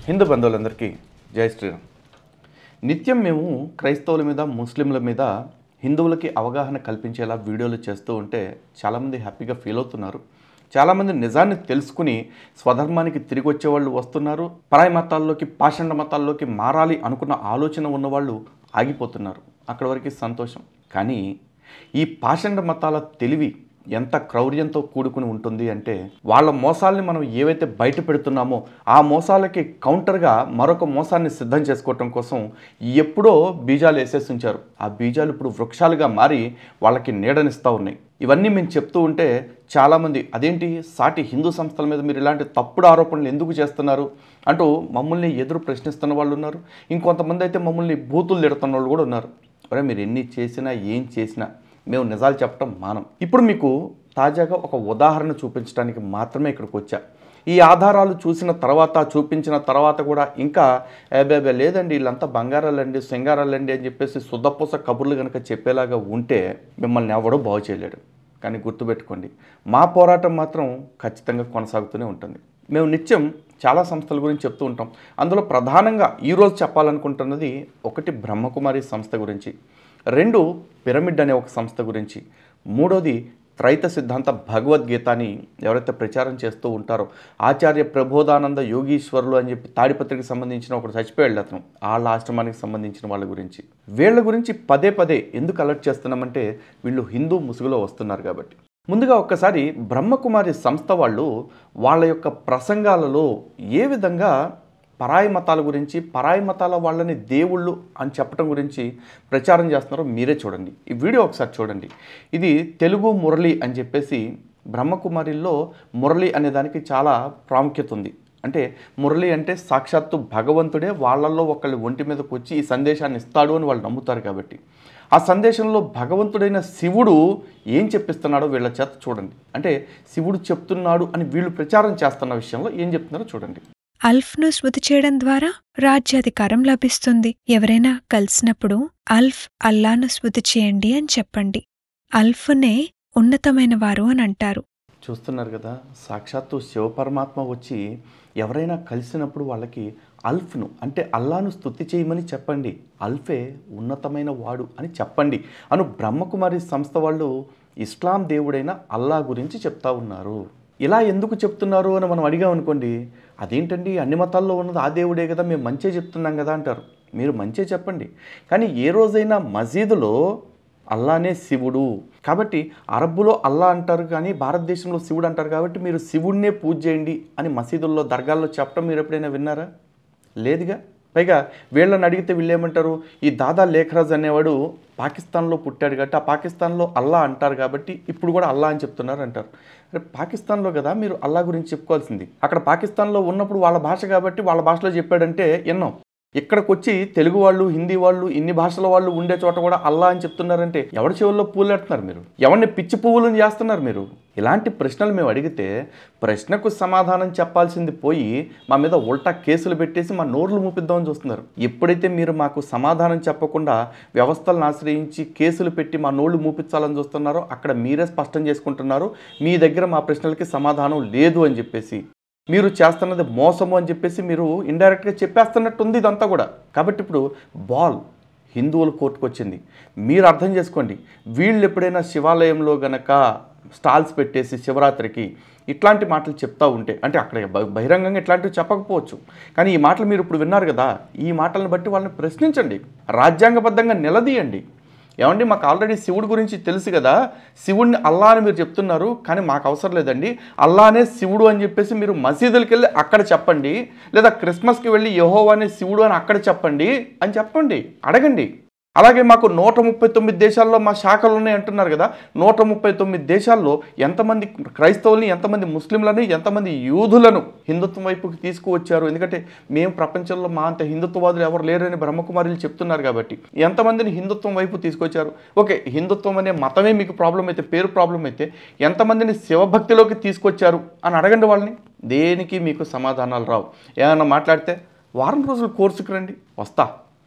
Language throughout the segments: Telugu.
హిందూ బంధువులందరికీ జై శ్రీరామ్. నిత్యం మేము క్రైస్తవుల మీద ముస్లింల మీద హిందువులకి అవగాహన కల్పించేలా వీడియోలు చేస్తూ ఉంటే చాలామంది హ్యాపీగా ఫీల్ అవుతున్నారు. చాలామంది నిజాన్ని తెలుసుకుని స్వధర్మానికి తిరిగి వచ్చేవాళ్ళు వస్తున్నారు. పరాయి మతాల్లోకి పాషండ మతాల్లోకి మారాలి అనుకున్న ఆలోచన ఉన్నవాళ్ళు ఆగిపోతున్నారు. అక్కడి వరకు సంతోషం. కానీ ఈ పాషండ మతాల తెలివి ఎంత క్రౌర్యంతో కూడుకుని ఉంటుంది అంటే, వాళ్ళ మోసాల్ని మనం ఏవైతే బయట పెడుతున్నామో ఆ మోసాలకి కౌంటర్గా మరొక మోసాన్ని సిద్ధం చేసుకోవటం కోసం ఎప్పుడో బీజాలు వేసేసి ఉంచారు. ఆ బీజాలు ఇప్పుడు వృక్షాలుగా మారి వాళ్ళకి నీడనిస్తూ ఉన్నాయి. ఇవన్నీ మేము చెప్తూ ఉంటే చాలామంది అదేంటి సాటి హిందూ సంస్థల మీద మీరు ఇలాంటి తప్పుడు ఆరోపణలు ఎందుకు చేస్తున్నారు అంటూ మమ్మల్ని ఎదురు ప్రశ్నిస్తున్న వాళ్ళు ఉన్నారు. ఇంకొంతమంది అయితే మమ్మల్ని బూతులు తిడుతున్న వాళ్ళు కూడా ఉన్నారు. అరే మీరు ఎన్ని చేసినా ఏం చేసినా మేము నిజాలు చెప్పడం మానం. ఇప్పుడు మీకు తాజాగా ఒక ఉదాహరణ చూపించడానికి మాత్రమే ఇక్కడికి వచ్చా. ఈ ఆధారాలు చూపించిన తర్వాత కూడా ఇంకా ఏబేబే లేదండి వీళ్ళంతా బంగారాలండి సింగారాలండి అని చెప్పేసి సుద్దపూస కబుర్లు కనుక చెప్పేలాగా ఉంటే మిమ్మల్ని ఎవడో బాగు చేయలేడు. కానీ గుర్తుపెట్టుకోండి, మా పోరాటం మాత్రం ఖచ్చితంగా కొనసాగుతూనే ఉంటుంది. మేము నిత్యం చాలా సంస్థల గురించి చెప్తూ ఉంటాం. అందులో ప్రధానంగా ఈరోజు చెప్పాలనుకుంటున్నది ఒకటి బ్రహ్మకుమారి సంస్థ గురించి, 2 పిరమిడ్ అనే ఒక సంస్థ గురించి, 3వది త్రైత సిద్ధాంత భగవద్గీత అని ఎవరైతే ప్రచారం చేస్తూ ఉంటారో ఆచార్య ప్రబోధానంద యోగీశ్వరులు అని చెప్పి తాడిపత్రికి సంబంధించిన ఒకటి చచ్చిపోయాడు అతను, వాళ్ళ ఆశ్రమానికి సంబంధించిన వాళ్ళ గురించి. వీళ్ళ గురించి పదే పదే ఎందుకు అలర్ట్ చేస్తున్నామంటే వీళ్ళు హిందూ ముసుగులో వస్తున్నారు కాబట్టి. ముందుగా ఒక్కసారి బ్రహ్మకుమారి సంస్థ వాళ్ళు వాళ్ళ యొక్క ప్రసంగాలలో ఏ విధంగా పరాయి మతాల గురించి, పరాయి మతాల వాళ్ళని దేవుళ్ళు అని చెప్పడం గురించి ప్రచారం చేస్తున్నారో మీరే చూడండి. ఈ వీడియో ఒకసారి చూడండి. ఇది తెలుగు మురళి అని చెప్పేసి, బ్రహ్మకుమారిల్లో మురళి అనే దానికి చాలా ప్రాముఖ్యత ఉంది. అంటే మురళి అంటే సాక్షాత్తు భగవంతుడే వాళ్ళల్లో ఒకళ్ళు ఒంటి మీదకి వచ్చి ఈ సందేశాన్ని ఇస్తాడు అని వాళ్ళు నమ్ముతారు కాబట్టి, ఆ సందేశంలో భగవంతుడైన శివుడు ఏం చెప్పిస్తున్నాడో వీళ్ళ చేత చూడండి. అంటే శివుడు చెప్తున్నాడు అని వీళ్ళు ప్రచారం చేస్తున్న విషయంలో ఏం చెప్తున్నారో చూడండి. అల్ఫ్ను స్మృతి చేయడం ద్వారా రాజ్యాధికారం లభిస్తుంది. ఎవరైనా కలిసినప్పుడు అల్ఫ్ అల్లాను స్మృతి చేయండి అని చెప్పండి. అల్ఫ్నే ఉన్నతమైన వారు అని అంటారు. చూస్తున్నారు కదా, సాక్షాత్తు శివపరమాత్మ వచ్చి ఎవరైనా కలిసినప్పుడు వాళ్ళకి అల్ఫ్ను అంటే అల్లాను స్తుతి చేయమని చెప్పండి, అల్ఫే ఉన్నతమైన వాడు అని చెప్పండి అను బ్రహ్మకుమారి సంస్థ వాళ్ళు ఇస్లాం దేవుడైన అల్లా గురించి చెప్తా ఉన్నారు. ఇలా ఎందుకు చెప్తున్నారు అని మనం అడిగామనుకోండి, అదేంటండి అన్ని మతాల్లో ఉన్నది ఆ దేవుడే కదా, మేము మంచే చెప్తున్నాం కదా అంటారు. మీరు మంచే చెప్పండి, కానీ ఏ రోజైనా మసీదులో అల్లానే శివుడు కాబట్టి, అరబ్బులో అల్లా అంటారు కానీ భారతదేశంలో శివుడు అంటారు కాబట్టి మీరు శివుడినే పూజ చేయండి అని మసీదుల్లో దర్గాల్లో చెప్పడం మీరు ఎప్పుడైనా విన్నారా? లేదుగా. పైగా వీళ్ళని అడిగితే వీళ్ళేమంటారు, ఈ దాదా లేఖరాజ్ అనేవాడు పాకిస్తాన్లో పుట్టాడు కాబట్టి ఆ పాకిస్తాన్లో అల్లా అంటారు కాబట్టి ఇప్పుడు కూడా అల్లా అని చెప్తున్నారు అంటారు. అరే పాకిస్తాన్లో కదా మీరు అల్లా గురించి చెప్పుకోవాల్సింది. అక్కడ పాకిస్తాన్లో ఉన్నప్పుడు వాళ్ళ భాష కాబట్టి వాళ్ళ భాషలో చెప్పాడంటే ఎన్నో. ఇక్కడికి వచ్చి తెలుగు వాళ్ళు, హిందీ వాళ్ళు, ఇన్ని భాషల వాళ్ళు ఉండే చోట కూడా అల్లా అని చెప్తున్నారంటే ఎవరి చెవుల్లో పూలు పెడుతున్నారు మీరు? ఎవరిని పిచ్చి పువ్వులను చేస్తున్నారు మీరు? ఇలాంటి ప్రశ్నలు మేము అడిగితే ప్రశ్నకు సమాధానం చెప్పాల్సింది పోయి మా మీద ఉల్టా కేసులు పెట్టేసి మా నోర్లు మూపిద్దామని చూస్తున్నారు. ఎప్పుడైతే మీరు మాకు సమాధానం చెప్పకుండా వ్యవస్థలను ఆశ్రయించి కేసులు పెట్టి మా నోళ్లు మూపించాలని చూస్తున్నారో అక్కడ మీరే స్పష్టం చేసుకుంటున్నారు మీ దగ్గర మా ప్రశ్నలకి సమాధానం లేదు అని చెప్పేసి. మీరు చేస్తున్నది మోసము అని చెప్పేసి మీరు ఇండైరెక్ట్గా చెప్పేస్తున్నట్టుంది ఇదంతా కూడా. కాబట్టి ఇప్పుడు బాల్ హిందువుల కోర్టుకు వచ్చింది. మీరు అర్థం చేసుకోండి, వీళ్ళు ఎప్పుడైనా శివాలయంలో గనక స్టాల్స్ పెట్టేసి శివరాత్రికి ఇట్లాంటి మాటలు చెప్తూ ఉంటే, అంటే అక్కడ బహిరంగంగా ఇట్లాంటివి చెప్పకపోవచ్చు, కానీ ఈ మాటలు మీరు ఇప్పుడు విన్నారు కదా, ఈ మాటలను బట్టి వాళ్ళని ప్రశ్నించండి, రాజ్యాంగబద్ధంగా నిలదీయండి. ఏమండి మాకు ఆల్రెడీ శివుడి గురించి తెలుసు కదా, శివుడిని అల్లా అని మీరు చెప్తున్నారు కానీ మాకు అవసరం లేదండి, అల్లానే శివుడు అని చెప్పేసి మీరు మసీదులకు వెళ్ళి అక్కడ చెప్పండి, లేదా క్రిస్మస్కి వెళ్ళి యెహోవానే శివుడు అని అక్కడ చెప్పండి అని చెప్పండి, అడగండి. అలాగే మాకు 139 దేశాల్లో మా శాఖలు ఉన్నాయి అంటున్నారు కదా, 139 దేశాల్లో ఎంతమంది క్రైస్తవుల్ని, ఎంతమంది ముస్లింలని, ఎంతమంది యూదులను హిందుత్వం వైపుకి తీసుకువచ్చారు? ఎందుకంటే మేము ప్రపంచంలో మా అంత హిందుత్వవాదులు ఎవరు లేరని బ్రహ్మకుమారులు చెప్తున్నారు కాబట్టి ఎంతమందిని హిందుత్వం వైపు తీసుకొచ్చారు? ఓకే, హిందుత్వం అనే మతమే మీకు ప్రాబ్లం అయితే, పేరు ప్రాబ్లం అయితే ఎంతమందిని శివభక్తిలోకి తీసుకొచ్చారు అని అడగండి వాళ్ళని. దేనికి మీకు సమాధానాలు రావు. ఏమన్నా మాట్లాడితే వారం రోజులు కోర్సుకు రండి, వస్తా.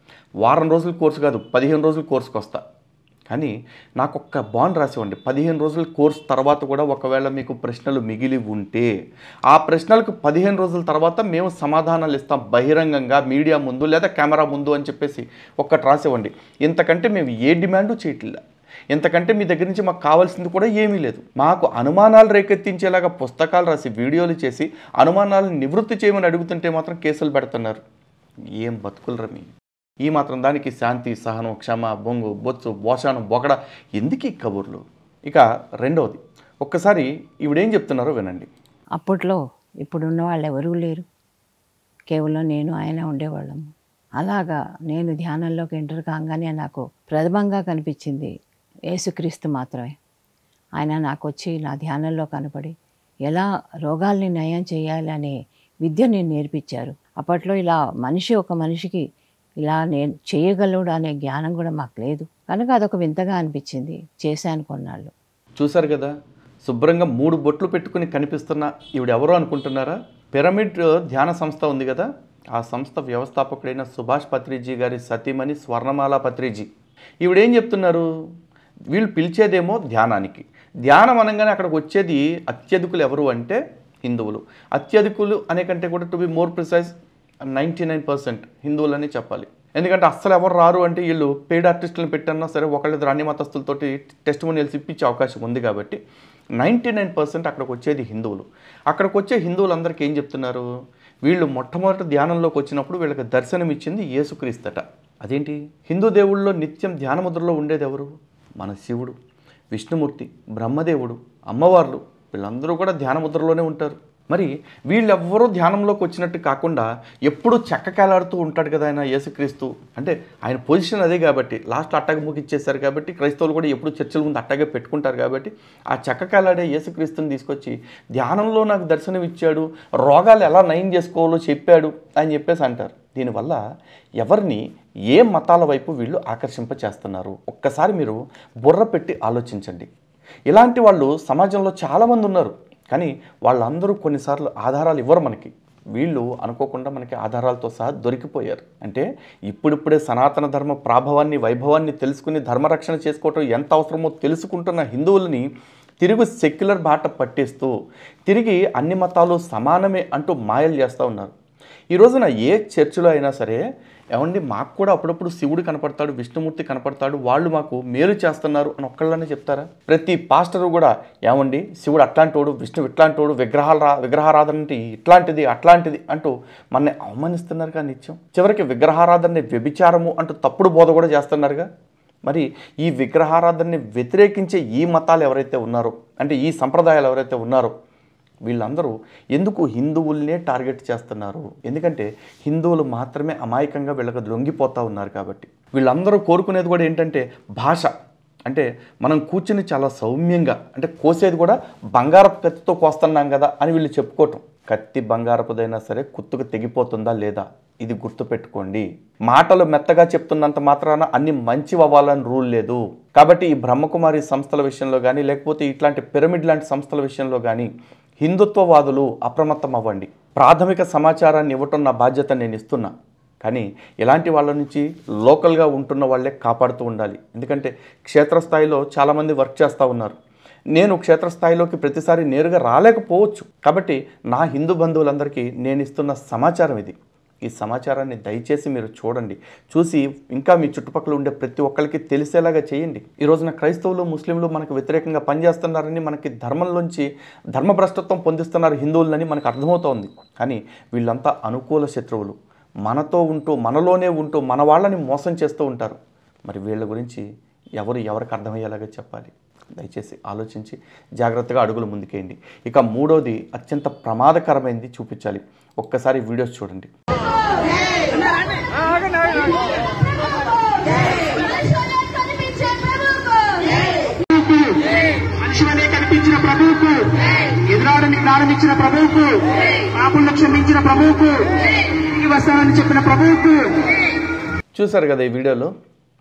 వారం రోజుల కోర్సు కాదు 15 రోజుల కోర్సుకు వస్తా. కానీ నాకు ఒక్క బాండ్ రాసివ్వండి, 15 రోజుల కోర్స్ తర్వాత కూడా ఒకవేళ మీకు ప్రశ్నలు మిగిలి ఉంటే ఆ ప్రశ్నలకు 15 రోజుల తర్వాత మేము సమాధానాలు ఇస్తాం బహిరంగంగా మీడియా ముందు లేదా కెమెరా ముందు అని చెప్పేసి ఒక్కటి రాసివ్వండి. ఇంతకంటే మేము ఏ డిమాండు చేయట్లేదు. ఇంతకంటే మీ దగ్గర నుంచి మాకు కావాల్సింది కూడా ఏమీ లేదు. మాకు అనుమానాలు రేకెత్తించేలాగా పుస్తకాలు రాసి వీడియోలు చేసి అనుమానాలను నివృత్తి చేయమని అడుగుతుంటే మాత్రం కేసులు పెడుతున్నారు. ఏం బతుకులు రమి! ఈ మాత్రం దానికి శాంతి, సహనం, క్షమ, బొంగు, బొత్సు, బోషానం, బొగడ ఎందుకు ఈ కబుర్లు? ఇక రెండవది, ఒక్కసారి ఈవిడేం చెప్తున్నారో వినండి. అప్పట్లో ఇప్పుడున్న వాళ్ళు ఎవరూ లేరు, కేవలం నేను ఆయన ఉండేవాళ్ళము. అలాగా నేను ధ్యానంలోకి ఎంటర్ కాగానే నాకు ప్రథమంగా కనిపించింది యేసుక్రీస్తు మాత్రమే. ఆయన నాకు వచ్చి నా ధ్యానంలో కనపడి ఎలా రోగాల్ని నయం చేయాలి అనే విద్యని నేర్పించారు. అప్పట్లో ఇలా ఒక మనిషికి ఇలా నేను చేయగలడు అనే జ్ఞానం కూడా మాకు లేదు కనుక అదొక వింతగా అనిపించింది. చేశాను కొన్నాళ్ళు. చూశారు కదా, శుభ్రంగా 3 బొట్లు పెట్టుకుని కనిపిస్తున్న ఈవిడెవరో అనుకుంటున్నారా? పిరమిడ్ ధ్యాన సంస్థ ఉంది కదా, ఆ సంస్థ వ్యవస్థాపకుడైన సుభాష్ పత్రిజీ గారి సతీమణి స్వర్ణమాల పత్రిజీ. ఈవిడేం చెప్తున్నారు? వీళ్ళు పిలిచేదేమో ధ్యానానికి. ధ్యానం అనగానే అక్కడికి వచ్చేది అత్యధికులు ఎవరు అంటే హిందువులు. అత్యధికులు అనే కంటే కూడా టు బి మోర్ ప్రిసైజ్ 99% హిందువులని చెప్పాలి. ఎందుకంటే అస్సలు ఎవరు రారు అంటే వీళ్ళు పెయిడ్ ఆర్టిస్టులను పెట్టన్నా సరే ఒకళ్ళిద్దరు అన్ని మతస్థులతోటి టెస్టిమోనియల్స్ ఇప్పించే అవకాశం ఉంది కాబట్టి 99% అక్కడికి వచ్చేది హిందువులు. అక్కడికి వచ్చే హిందువులందరికీ ఏం చెప్తున్నారు? వీళ్ళు మొట్టమొదటి ధ్యానంలోకి వచ్చినప్పుడు వీళ్ళకి దర్శనం ఇచ్చింది యేసుక్రీస్తట. అదేంటి? హిందూ దేవుళ్ళలో నిత్యం ధ్యానముద్రలో ఉండేది ఎవరు? మన శివుడు, విష్ణుమూర్తి, బ్రహ్మదేవుడు, అమ్మవార్లు వీళ్ళందరూ కూడా ధ్యానముద్రలోనే ఉంటారు. మరి వీళ్ళెవ్వరూ ధ్యానంలోకి వచ్చినట్టు కాకుండా ఎప్పుడూ చెక్కకేలాడుతూ ఉంటాడు కదా ఆయన యేసుక్రీస్తు. అంటే ఆయన పొజిషన్ అదే కాబట్టి లాస్ట్లో అట్టగా ముగిచ్చేశారు కాబట్టి క్రైస్తవులు కూడా ఎప్పుడు చర్చల ముందు అట్టగే పెట్టుకుంటారు కాబట్టి ఆ చెక్కకేలాడే యేసుక్రీస్తుని తీసుకొచ్చి ధ్యానంలో నాకు దర్శనం ఇచ్చాడు, రోగాలు ఎలా నయం చేసుకోవాలో చెప్పాడు అని చెప్పేసి అంటారు. దీనివల్ల ఎవరిని ఏ మతాల వైపు వీళ్ళు ఆకర్షింపచేస్తున్నారు ఒక్కసారి మీరు బుర్ర పెట్టి ఆలోచించండి. ఇలాంటి వాళ్ళు సమాజంలో చాలామంది ఉన్నారు, కానీ వాళ్ళందరూ కొన్నిసార్లు ఆధారాలు ఇవ్వరు మనకి. వీళ్ళు అనుకోకుండా మనకి ఆధారాలతో సహా దొరికిపోయారు. అంటే ఇప్పుడిప్పుడే సనాతన ధర్మ ప్రాభవాన్ని, వైభవాన్ని తెలుసుకుని ధర్మరక్షణ చేసుకోవటం ఎంత అవసరమో తెలుసుకుంటున్న హిందువులని తిరిగి సెక్యులర్ బాట పట్టిస్తూ తిరిగి అన్ని మతాలు సమానమే అంటూ మాయలు చేస్తూ ఉన్నారు. ఈ రోజున ఏ చర్చిలో అయినా సరే ఏమండి మాకు కూడా అప్పుడప్పుడు శివుడు కనపడతాడు, విష్ణుమూర్తి కనపడతాడు, వాళ్ళు మాకు మేలు చేస్తున్నారు అని ఒక్కళ్ళనే చెప్తారా? ప్రతి పాస్టరు కూడా ఏమండి శివుడు అట్లాంటోడు, విష్ణువు ఇట్లాంటోడు, విగ్రహారాధన అంటే ఇట్లాంటిది అట్లాంటిది అంటూ మనని అవమానిస్తున్నారుగా నిత్యం. చివరికి విగ్రహారాధనని వ్యభిచారము అంటూ తప్పుడు బోధ కూడా చేస్తున్నారుగా. మరి ఈ విగ్రహారాధనని వ్యతిరేకించే ఈ మతాలు ఎవరైతే ఉన్నారో, అంటే ఈ సంప్రదాయాలు ఎవరైతే ఉన్నారో వీళ్ళందరూ ఎందుకు హిందువులనే టార్గెట్ చేస్తున్నారు? ఎందుకంటే హిందువులు మాత్రమే అమాయకంగా వీళ్ళకి లొంగిపోతూ ఉన్నారు కాబట్టి. వీళ్ళందరూ కోరుకునేది కూడా ఏంటంటే భాష. అంటే మనం కూర్చుని చాలా సౌమ్యంగా, అంటే కోసేది కూడా బంగారపు కత్తితో కోస్తున్నాం కదా అని వీళ్ళు చెప్పుకోవటం. కత్తి బంగారపుదైనా సరే కుత్తుకు తెగిపోతుందా లేదా ఇది గుర్తుపెట్టుకోండి. మాటలు మెత్తగా చెప్తున్నంత మాత్రాన అన్ని మంచివి అవ్వాలని రూల్ లేదు. కాబట్టి ఈ బ్రహ్మకుమారి సంస్థల విషయంలో కానీ లేకపోతే ఇట్లాంటి పిరమిడ్ లాంటి సంస్థల విషయంలో కానీ హిందుత్వవాదులు అప్రమత్తం అవ్వండి. ప్రాథమిక సమాచారాన్ని ఇవ్వటం నా బాధ్యత, నేను ఇస్తున్నా. కానీ ఇలాంటి వాళ్ళ నుంచి లోకల్గా ఉంటున్న వాళ్ళే కాపాడుతూ ఉండాలి. ఎందుకంటే క్షేత్రస్థాయిలో చాలామంది వర్క్ చేస్తూ ఉన్నారు. నేను క్షేత్రస్థాయిలోకి ప్రతిసారి నేరుగా రాలేకపోవచ్చు. కాబట్టి నా హిందూ బంధువులందరికీ నేను ఇస్తున్న సమాచారం ఇది. ఈ సమాచారాన్ని దయచేసి మీరు చూడండి, చూసి ఇంకా మీ చుట్టుపక్కల ఉండే ప్రతి ఒక్కరికి తెలిసేలాగా చేయండి. ఈ రోజున క్రైస్తవులు, ముస్లింలు మనకు వ్యతిరేకంగా పనిచేస్తున్నారని, మనకి ధర్మంలోంచి ధర్మభ్రష్టత్వం పొందిస్తున్నారు హిందువులని మనకు అర్థమవుతోంది. కానీ వీళ్ళంతా అనుకూల శత్రువులు. మనతో ఉంటూ, మనలోనే ఉంటూ మన వాళ్ళని మోసం చేస్తూ ఉంటారు. మరి వీళ్ళ గురించి ఎవరికి అర్థమయ్యేలాగా చెప్పాలి? దయచేసి ఆలోచించి జాగ్రత్తగా అడుగులు ముందుకేయండి. ఇక మూడోది అత్యంత ప్రమాదకరమైనది చూపించాలి. ఒక్కసారి వీడియోస్ చూడండి. మనిషివలే కనిపించిన ప్రభువుకు, ఎదురాడని ప్రారంభించిన ప్రభువుకు, పాపులను క్షమించిన ప్రభువుకు, తిరిగి వస్తానని చెప్పిన ప్రభువుకు. చూసారు కదా ఈ వీడియోలో.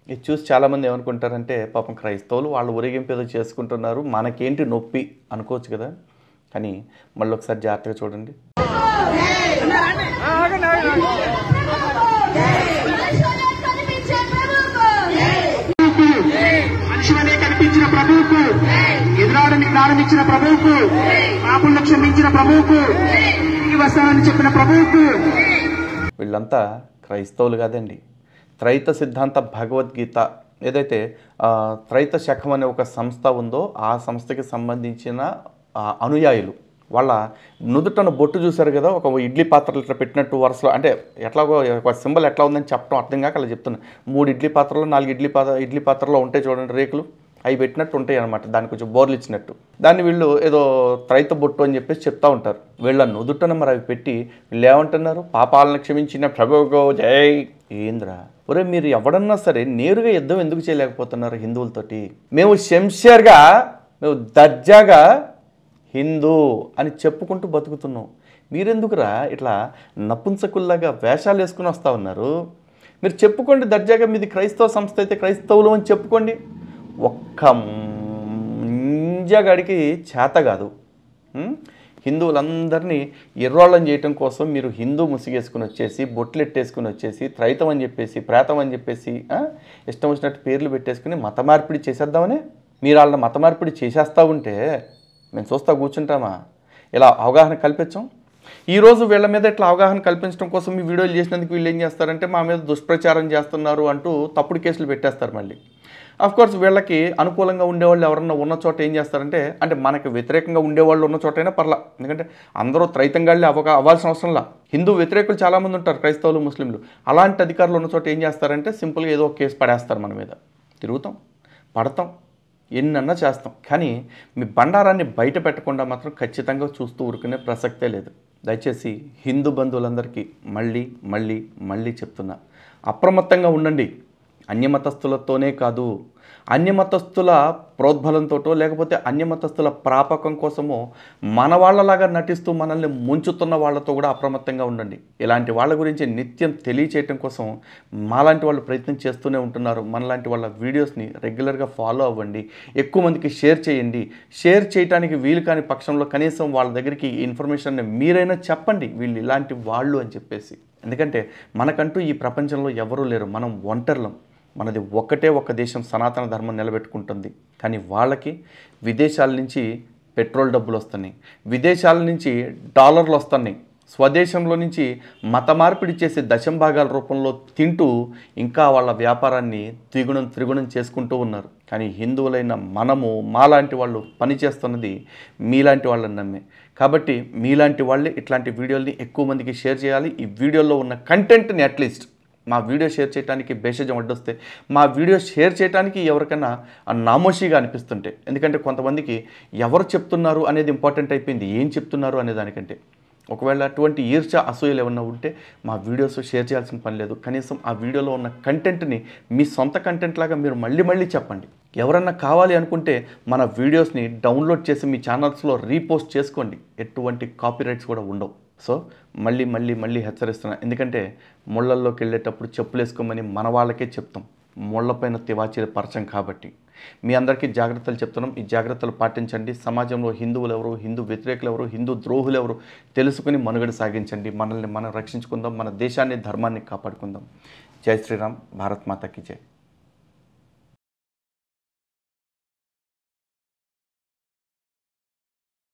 ఇది చూసి చాలామంది ఏమనుకుంటారంటే పాపం క్రైస్తవులు వాళ్ళు ఊరేగింపు ఏదో చేసుకుంటున్నారు, మనకేంటి నొప్పి అనుకోవచ్చు కదా. కానీ మళ్ళీ ఒకసారి జాగ్రత్తగా చూడండి. ప్రారంభించిన ప్రభువుకు, ఎదురాడని జ్ఞానం ఇచ్చిన ప్రభువుకు, పాపులను క్షమించిన ప్రభువుకు, తిరిగి వస్తానని చెప్పిన ప్రభువుకు. వీళ్ళంతా క్రైస్తవులు కాదండి. త్రైత సిద్ధాంత భగవద్గీత ఏదైతే త్రైత శకం అనే ఒక సంస్థ ఉందో ఆ సంస్థకి సంబంధించిన అనుయాయులు. వాళ్ళ నుదుటను బొట్టు చూశారు కదా, ఒక ఇడ్లీ పాత్రలు ఇట్లా పెట్టినట్టు వరుసలో, అంటే ఎట్లాగో ఒక సింబల్ ఎట్లా ఉందని చెప్పడం అర్థం కాక అలా చెప్తున్నా. 3 ఇడ్లీ పాత్రలు 4 ఇడ్లీ పాత్రలో ఉంటాయి చూడండి రేకులు, అవి పెట్టినట్టు ఉంటాయి అనమాట. దానికి కొంచెం బోర్లు ఇచ్చినట్టు దాన్ని వీళ్ళు ఏదో త్రైత బొట్టు అని చెప్పేసి చెప్తా ఉంటారు. వీళ్ళ నుదుటను మరి అవి పెట్టి వీళ్ళు ఏమంటున్నారు, పాపాలను క్షమించిన ప్రభువుకో జై. ఏంద్రా ఒరే, మీరు ఎవడన్నా సరే నేరుగా యుద్ధం ఎందుకు చేయలేకపోతున్నారు హిందువులతోటి? మేము శంషేర్గా, మేము దర్జాగా హిందూ అని చెప్పుకుంటూ బతుకుతున్నాం. మీరెందుకురా ఇట్లా నపుంసకుల్లాగా వేషాలు వేసుకుని వస్తూ ఉన్నారు? మీరు చెప్పుకోండి దర్జాగా, మీది క్రైస్తవ సంస్థ అయితే క్రైస్తవులు అని చెప్పుకోండి. ఒక్క ముంజగాడికి చేత కాదు. హిందువులందరినీ ఎర్రోళ్ళని చేయటం కోసం మీరు హిందూ ముసిగేసుకుని వచ్చేసి, బొట్లెట్టేసుకుని వచ్చేసి, త్రైతం అని చెప్పేసి, ప్రేతం అని చెప్పేసి ఇష్టం వచ్చినట్టు పేర్లు పెట్టేసుకుని మత మార్పిడి చేసేద్దామని మీరు వాళ్ళని మత మార్పిడి చేసేస్తూ ఉంటే మేము చూస్తా కూర్చుంటామా? ఇలా అవగాహన కల్పించాం. ఈరోజు వీళ్ళ మీద ఇట్లా అవగాహన కల్పించడం కోసం మీ వీడియోలు చేసినందుకు వీళ్ళు ఏం చేస్తారంటే మా మీద దుష్ప్రచారం చేస్తున్నారు అంటూ తప్పుడు కేసులు పెట్టేస్తారు. మళ్ళీ కోర్స్ వీళ్ళకి అనుకూలంగా ఉండేవాళ్ళు ఎవరన్నా ఉన్న చోట ఏం చేస్తారంటే, అంటే మనకు వ్యతిరేకంగా ఉండేవాళ్ళు ఉన్న చోటైనా పర్లా, ఎందుకంటే అందరూ త్రైతంగాళ్ళే అవ్వాల్సిన అవసరంలా. హిందూ వ్యతిరేకులు చాలామంది ఉంటారు, క్రైస్తవులు ముస్లింలు. అలాంటి అధికారులు ఉన్న చోట ఏం చేస్తారంటే సింపుల్గా ఏదో ఒక కేసు పడేస్తారు మన మీద. తిరుగుతాం, పడతాం, ఎన్నన్నా చేస్తాం. కానీ మీ బండారాన్ని బయట పెట్టకుండా మాత్రం ఖచ్చితంగా చూస్తూ ఊరుకునే ప్రసక్తే లేదు. దయచేసి హిందూ బంధువులందరికీ మళ్ళీ మళ్ళీ మళ్ళీ చెప్తున్నా, అప్రమత్తంగా ఉండండి. అన్యమతస్థులతోనే కాదు, అన్యమతస్థుల ప్రోద్బలంతోటో లేకపోతే అన్యమతస్థుల ప్రాపకం కోసమో మన వాళ్ళలాగా నటిస్తూ మనల్ని ముంచుతున్న వాళ్ళతో కూడా అప్రమత్తంగా ఉండండి. ఇలాంటి వాళ్ళ గురించి నిత్యం తెలియచేయటం కోసం మాలాంటి వాళ్ళు ప్రయత్నం చేస్తూనే ఉంటున్నారు. మనలాంటి వాళ్ళ వీడియోస్ని రెగ్యులర్గా ఫాలో అవ్వండి, ఎక్కువ మందికి షేర్ చేయండి. షేర్ చేయడానికి వీలు కాని పక్షంలో కనీసం వాళ్ళ దగ్గరికి ఇన్ఫర్మేషన్ని మీరైనా చెప్పండి, వీళ్ళు ఇలాంటి వాళ్ళు అని చెప్పేసి. ఎందుకంటే మనకంటూ ఈ ప్రపంచంలో ఎవరూ లేరు, మనం ఒంటర్లం. మనది ఒక్కటే ఒక దేశం సనాతన ధర్మం నిలబెట్టుకుంటుంది. కానీ వాళ్ళకి విదేశాల నుంచి పెట్రోల్ డబ్బులు వస్తున్నాయి, విదేశాల నుంచి డాలర్లు వస్తున్నాయి, స్వదేశంలో నుంచి మత మార్పిడి చేసి దశంభాగాల రూపంలో తింటూ ఇంకా వాళ్ళ వ్యాపారాన్ని త్రిగుణం చేసుకుంటూ ఉన్నారు. కానీ హిందువులైన మనము, మాలాంటి వాళ్ళు పనిచేస్తున్నది మీలాంటి వాళ్ళని నమ్మే. కాబట్టి మీలాంటి వాళ్ళే ఇట్లాంటి వీడియోల్ని ఎక్కువ మందికి షేర్ చేయాలి. ఈ వీడియోలో ఉన్న కంటెంట్ని అట్లీస్ట్ మా వీడియో షేర్ చేయడానికి బేషజం అడ్డొస్తే, మా వీడియో షేర్ చేయడానికి ఎవరికైనా నామోషిగా అనిపిస్తుంటే, ఎందుకంటే కొంతమందికి ఎవరు చెప్తున్నారు అనేది ఇంపార్టెంట్ అయిపోయింది, ఏం చెప్తున్నారు అనే దానికంటే. ఒకవేళ అటువంటి ఈర్ష్య అసూయలు ఏమన్నా ఉంటే మా వీడియోస్ షేర్ చేయాల్సిన పని లేదు. కనీసం ఆ వీడియోలో ఉన్న కంటెంట్ని మీ సొంత కంటెంట్ లాగా మీరు మళ్ళీ చెప్పండి. ఎవరన్నా కావాలి అనుకుంటే మన వీడియోస్ని డౌన్లోడ్ చేసి మీ ఛానల్స్లో రీపోస్ట్ చేసుకోండి, ఎటువంటి కాపీరైట్స్ కూడా ఉండవు. సో మళ్ళీ హెచ్చరిస్తున్నా, ఎందుకంటే ముళ్ళల్లోకి వెళ్ళేటప్పుడు చెప్పులు వేసుకోమని మన వాళ్ళకే చెప్తాం, ముళ్ళపైన తివాచీలు పరచం కాబట్టి. మీ అందరికీ జాగ్రత్తలు చెప్తున్నాం, ఈ జాగ్రత్తలు పాటించండి. సమాజంలో హిందువులు ఎవరు, హిందూ వ్యతిరేకులు ఎవరు, హిందూ ద్రోహులు ఎవరు తెలుసుకుని మనుగడ సాగించండి. మనల్ని మనం రక్షించుకుందాం, మన దేశాన్ని ధర్మాన్ని కాపాడుకుందాం. జై శ్రీరామ్, భారత్ మాతాకి జై.